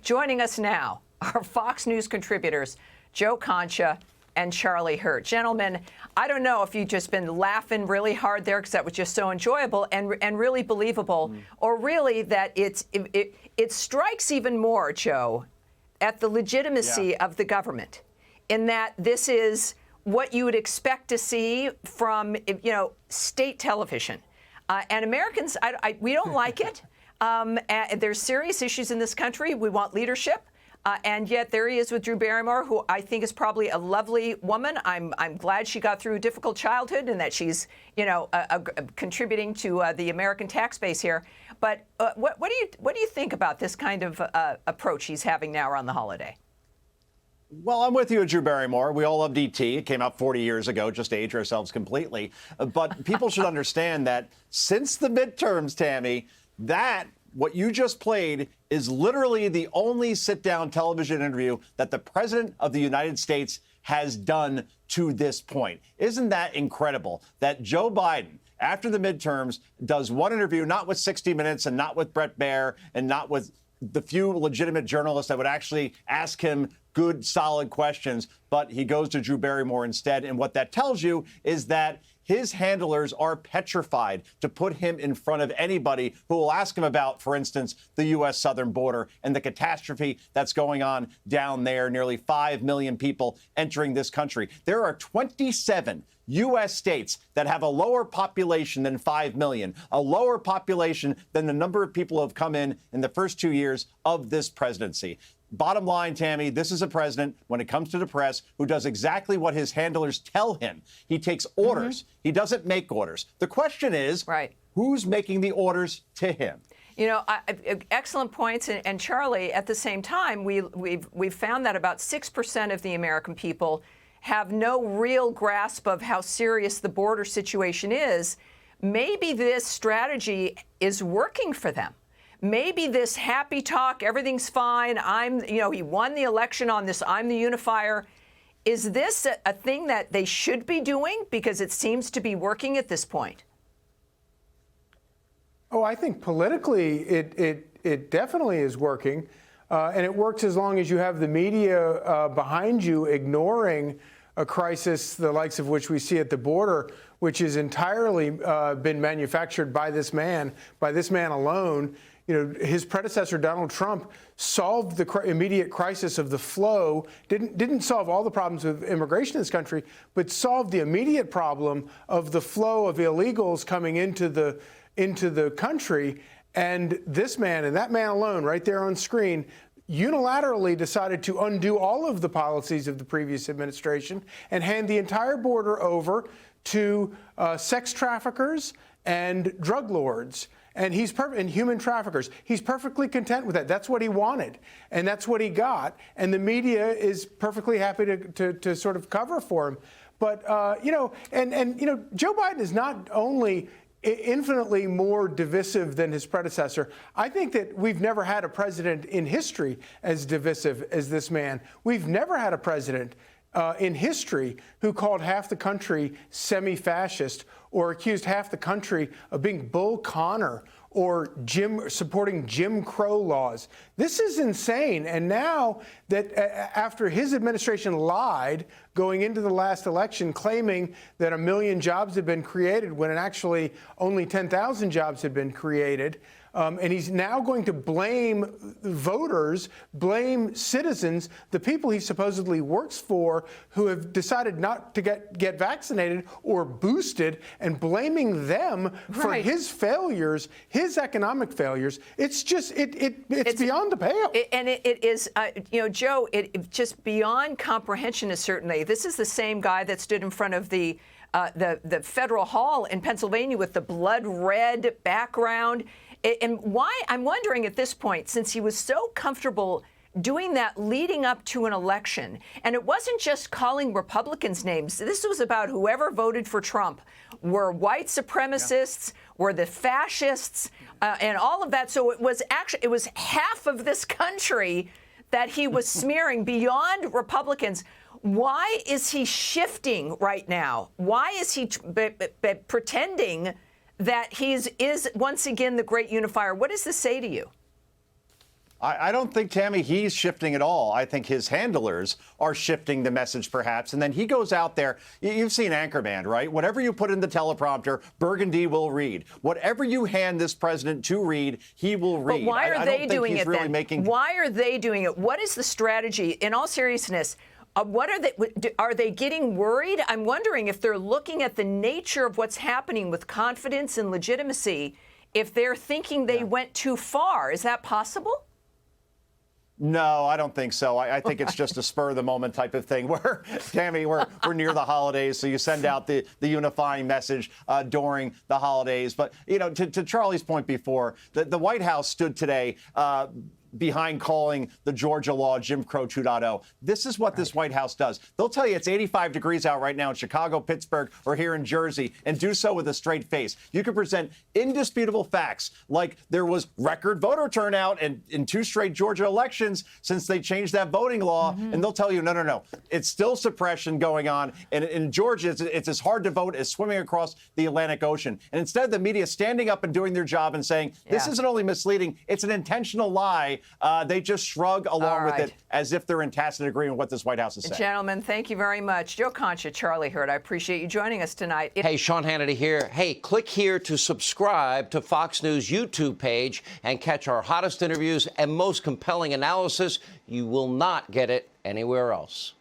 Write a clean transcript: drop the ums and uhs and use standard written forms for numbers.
Joining us now are Fox News contributors Joe Concha and Charlie Hurt. Gentlemen, I don't know if you've just been laughing really hard there because that was just so enjoyable and really believable, or really that it strikes even more, Joe, at the legitimacy of the government, in that this is what you would expect to see from, state television. And Americans, we don't like it. There's serious issues in this country. We want leadership. And yet there he is with Drew Barrymore, who I think is probably a lovely woman. I'm glad she got through a difficult childhood and that she's, contributing to the American tax base here. But what do you think about this kind of approach he's having now around the holiday? Well, I'm with you, Drew Barrymore. We all loved E.T. It came out 40 years ago, just age ourselves completely. But people should understand that since the midterms, Tammy, what you just played is literally the only sit-down television interview that the President of the United States has done to this point. Isn't that incredible that Joe Biden, after the midterms, does one interview, not with 60 Minutes and not with Bret Baier and not with the few legitimate journalists that would actually ask him good, solid questions, but he goes to Drew Barrymore instead. And what that tells you is that his handlers are petrified to put him in front of anybody who will ask him about, for instance, the U.S. southern border and the catastrophe that's going on down there. Nearly 5 million people entering this country. There are 27 U.S. states that have a lower population than 5 million, a lower population than the number of people who have come in the first 2 years of this presidency. Bottom line, Tammy, this is a president, when it comes to the press, who does exactly what his handlers tell him. He takes orders. He doesn't make orders. The question is, who's making the orders to him? Excellent points. And Charlie, at the same time, we've found that about 6% of the American people have no real grasp of how serious the border situation is. Maybe this strategy is working for them. Maybe this happy talk, everything's fine, he won the election on this, I'm the unifier. Is this a thing that they should be doing? Because it seems to be working at this point. Oh, I think politically it definitely is working. And it works as long as you have the media behind you ignoring a crisis the likes of which we see at the border, which has entirely been manufactured by this man alone. His predecessor, Donald Trump, solved the immediate crisis of the flow, didn't solve all the problems with immigration in this country, but solved the immediate problem of the flow of illegals coming into the country. And this man and that man alone, right there on screen, unilaterally decided to undo all of the policies of the previous administration and hand the entire border over to sex traffickers and drug lords. And and human traffickers. He's perfectly content with that. That's what he wanted, and that's what he got. And the media is perfectly happy to sort of cover for him. But Joe Biden is not only infinitely more divisive than his predecessor. I think that we've never had a president in history as divisive as this man. We've never had a president in history who called half the country semi-fascist or accused half the country of being Bull Connor or supporting Jim Crow laws. This is insane. And now that after his administration lied going into the last election, claiming that 1 million jobs had been created when actually only 10,000 jobs had been created, and he's now going to blame voters, blame citizens, the people he supposedly works for who have decided not to get vaccinated or boosted, and blaming them for his failures, his economic failures. It's just, it's beyond the pale. And it is, Joe, it just beyond comprehension is certainly. This is the same guy that stood in front of the federal hall in Pennsylvania with the blood red background. And why, I'm wondering at this point, since he was so comfortable doing that leading up to an election, and it wasn't just calling Republicans names. This was about whoever voted for Trump were white supremacists, were the fascists, and all of that. So it was half of this country that he was smearing beyond Republicans. Why is he shifting right now? Why is he pretending that he is once again the great unifier? What does this say to you? I don't think, Tammy, he's shifting at all. I think his handlers are shifting the message, perhaps. And then he goes out there. You've seen Anchorman, right? Whatever you put in the teleprompter, Burgundy will read. Whatever you hand this president to read, he will read. But why are they doing it then? Making... Why are they doing it? What is the strategy? In all seriousness, what are they getting worried? I'm wondering if they're looking at the nature of what's happening with confidence and legitimacy, if they're thinking they went too far. Is that possible? No, I don't think so. I think it's just a spur of the moment type of thing where, Tammy, we're near the holidays, so you send out the unifying message during the holidays. But, you know, to Charlie's point before, the White House stood today behind calling the Georgia law Jim Crow 2.0. This is what this White House does. They'll tell you it's 85 degrees out right now in Chicago, Pittsburgh, or here in Jersey, and do so with a straight face. You can present indisputable facts like there was record voter turnout in 2 straight Georgia elections since they changed that voting law, and they'll tell you, no. It's still suppression going on. And in Georgia, it's as hard to vote as swimming across the Atlantic Ocean. And instead of the media standing up and doing their job and saying, this isn't only misleading, it's an intentional lie, they just shrug along with it as if they're in tacit agreement with what this White House is saying. Gentlemen, thank you very much. Joe Concha, Charlie Hurt, I appreciate you joining us tonight. Hey, Sean Hannity here. Hey, click here to subscribe to Fox News YouTube page and catch our hottest interviews and most compelling analysis. You will not get it anywhere else.